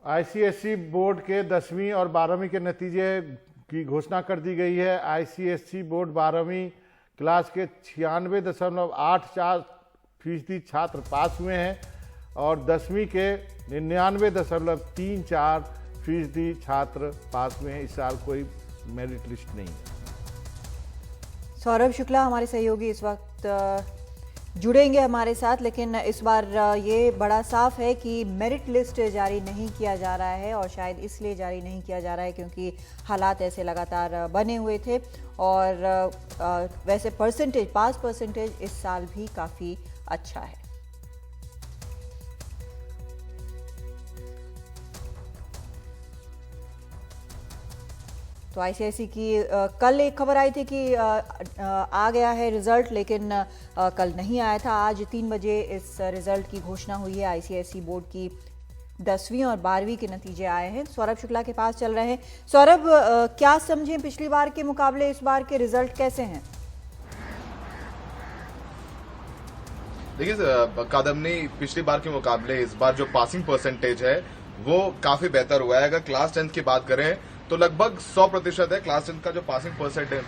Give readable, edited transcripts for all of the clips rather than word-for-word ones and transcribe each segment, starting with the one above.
ICSE board के 10वीं और 12वीं के नतीजे की घोषणा कर दी गई है। आईसीएसई बोर्ड 12वीं क्लास के 96.84% छात्र पास हुए हैं और 10वीं के 99.34% छात्र पास हुए हैं। इस साल कोई मेरिट लिस्ट नहीं है। सौरभ शुक्ला हमारे सहयोगी इस वक्त जुड़ेंगे हमारे साथ, लेकिन इस बार ये बड़ा साफ है कि मेरिट लिस्ट जारी नहीं किया जा रहा है और शायद इसलिए जारी नहीं किया जा रहा है क्योंकि हालात ऐसे लगातार बने हुए थे और वैसे पास परसेंटेज इस साल भी काफ़ी अच्छा है। तो आईसीएसई की कल एक खबर आई थी कि आ गया है रिजल्ट, लेकिन कल नहीं आया था। आज 3 बजे इस रिजल्ट की घोषणा हुई है। आईसीएसई बोर्ड की 10वीं और 12वीं के नतीजे आए हैं। सौरभ शुक्ला के पास चल रहे हैं। सौरभ, क्या समझें पिछली बार के मुकाबले इस बार के रिजल्ट कैसे हैं? देखिए कादम्बनी, पिछली बार के मुकाबले इस बार जो पासिंग परसेंटेज है वो काफी बेहतर हुआ है। अगर क्लास 10 की बात करें तो लगभग 100% है। क्लास 10 का जो पासिंग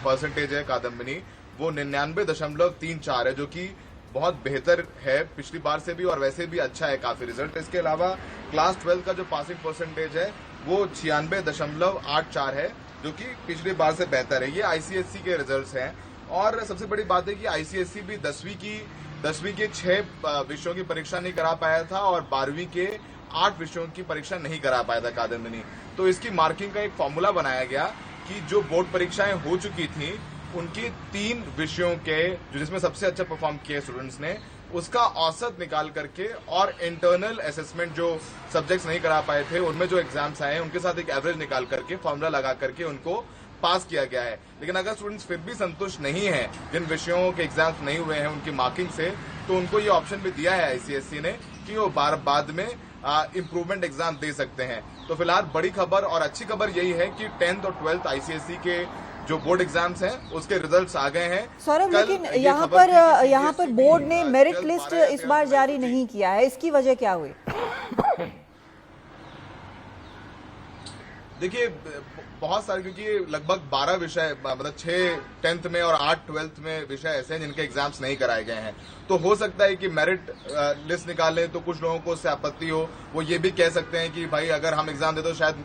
परसेंटेज है कादम्बनी, वो 99.34 है, जो कि बहुत बेहतर है पिछली बार से भी और वैसे भी अच्छा है काफी रिजल्ट। इसके अलावा क्लास 12 का जो पासिंग परसेंटेज है वो 96.84 है, जो कि पिछली बार से बेहतर है। ये आईसीएसई के रिजल्ट्स हैं। और सबसे बड़ी बात है कि आईसीएसई भी 10वीं के 6 विषयों की परीक्षा नहीं करा पाया था और 12वीं के 8 विषयों की परीक्षा नहीं करा पाया था कादम्बनी। तो इसकी मार्किंग का एक फॉर्मूला बनाया गया कि जो बोर्ड परीक्षाएं हो चुकी थी उनकी 3 विषयों के जिसमें सबसे अच्छा परफॉर्म किए स्टूडेंट्स ने, उसका औसत निकाल करके और इंटरनल असेसमेंट जो सब्जेक्ट्स नहीं करा पाए थे उनमें जो एग्जाम्स आए उनके साथ एक एवरेज निकाल करके फॉर्मूला लगा करके उनको पास किया गया है। लेकिन अगर स्टूडेंट्स फिर भी संतुष्ट नहीं है, जिन विषयों के एग्जाम्स नहीं हुए हैं उनकी मार्किंग से, तो उनको ये ऑप्शन भी दिया है आईसीएसई ने कि वो बाद में इम्प्रूवमेंट एग्जाम दे सकते हैं। तो फिलहाल बड़ी खबर और अच्छी खबर यही है कि 10th और 12th आईसीएसई के जो बोर्ड एग्जाम्स हैं उसके रिजल्ट्स आ गए हैं। सौरभ, लेकिन यहाँ पर बोर्ड ने मेरिट लिस्ट इस बार जारी नहीं किया है, इसकी वजह क्या हुई? देखिए बहुत सारे, क्योंकि लगभग 12 विषय, मतलब 6 10th में और 8 12th में विषय ऐसे हैं जिनके एग्जाम्स नहीं कराए गए हैं। तो हो सकता है कि मेरिट लिस्ट निकालें तो कुछ लोगों को उससे आपत्ति हो। वो ये भी कह सकते हैं कि भाई अगर हम एग्जाम देते तो शायद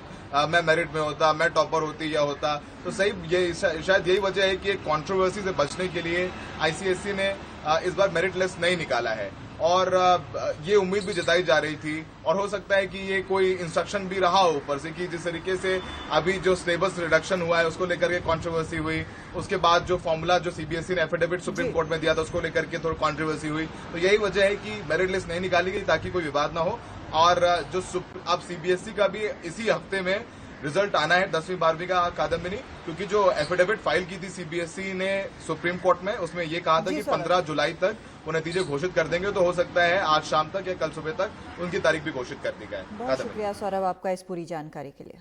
मैं मेरिट में होता, मैं टॉपर होती या होता। तो सही ये शायद यही वजह है कि एक कंट्रोवर्सी से बचने के लिए आईसीएसई ने इस बार मेरिट लिस्ट नहीं निकाला है और ये उम्मीद भी जताई जा रही थी। और हो सकता है कि ये कोई इंस्ट्रक्शन भी रहा हो ऊपर से कि जिस तरीके से अभी जो सिलेबस रिडक्शन हुआ है उसको लेकर के कंट्रोवर्सी हुई, उसके बाद जो फॉर्मूला जो सीबीएसई ने एफिडेविट सुप्रीम कोर्ट में दिया था उसको लेकर के थोड़ी कंट्रोवर्सी हुई। तो यही वजह है कि मेरिट लिस्ट नहीं निकाली गई ताकि कोई विवाद ना हो। और जो अब सीबीएसई का भी इसी हफ्ते में रिजल्ट आना है 10वीं 12वीं का कादम्बनी, क्योंकि जो एफिडेविट फाइल की थी सीबीएसई ने सुप्रीम कोर्ट में, उसमें ये कहा था कि 15 जुलाई तक वो नतीजे घोषित कर देंगे। तो हो सकता है आज शाम तक या कल सुबह तक उनकी तारीख भी घोषित कर दी जाए। बहुत शुक्रिया सौरभ आपका इस पूरी जानकारी के लिए।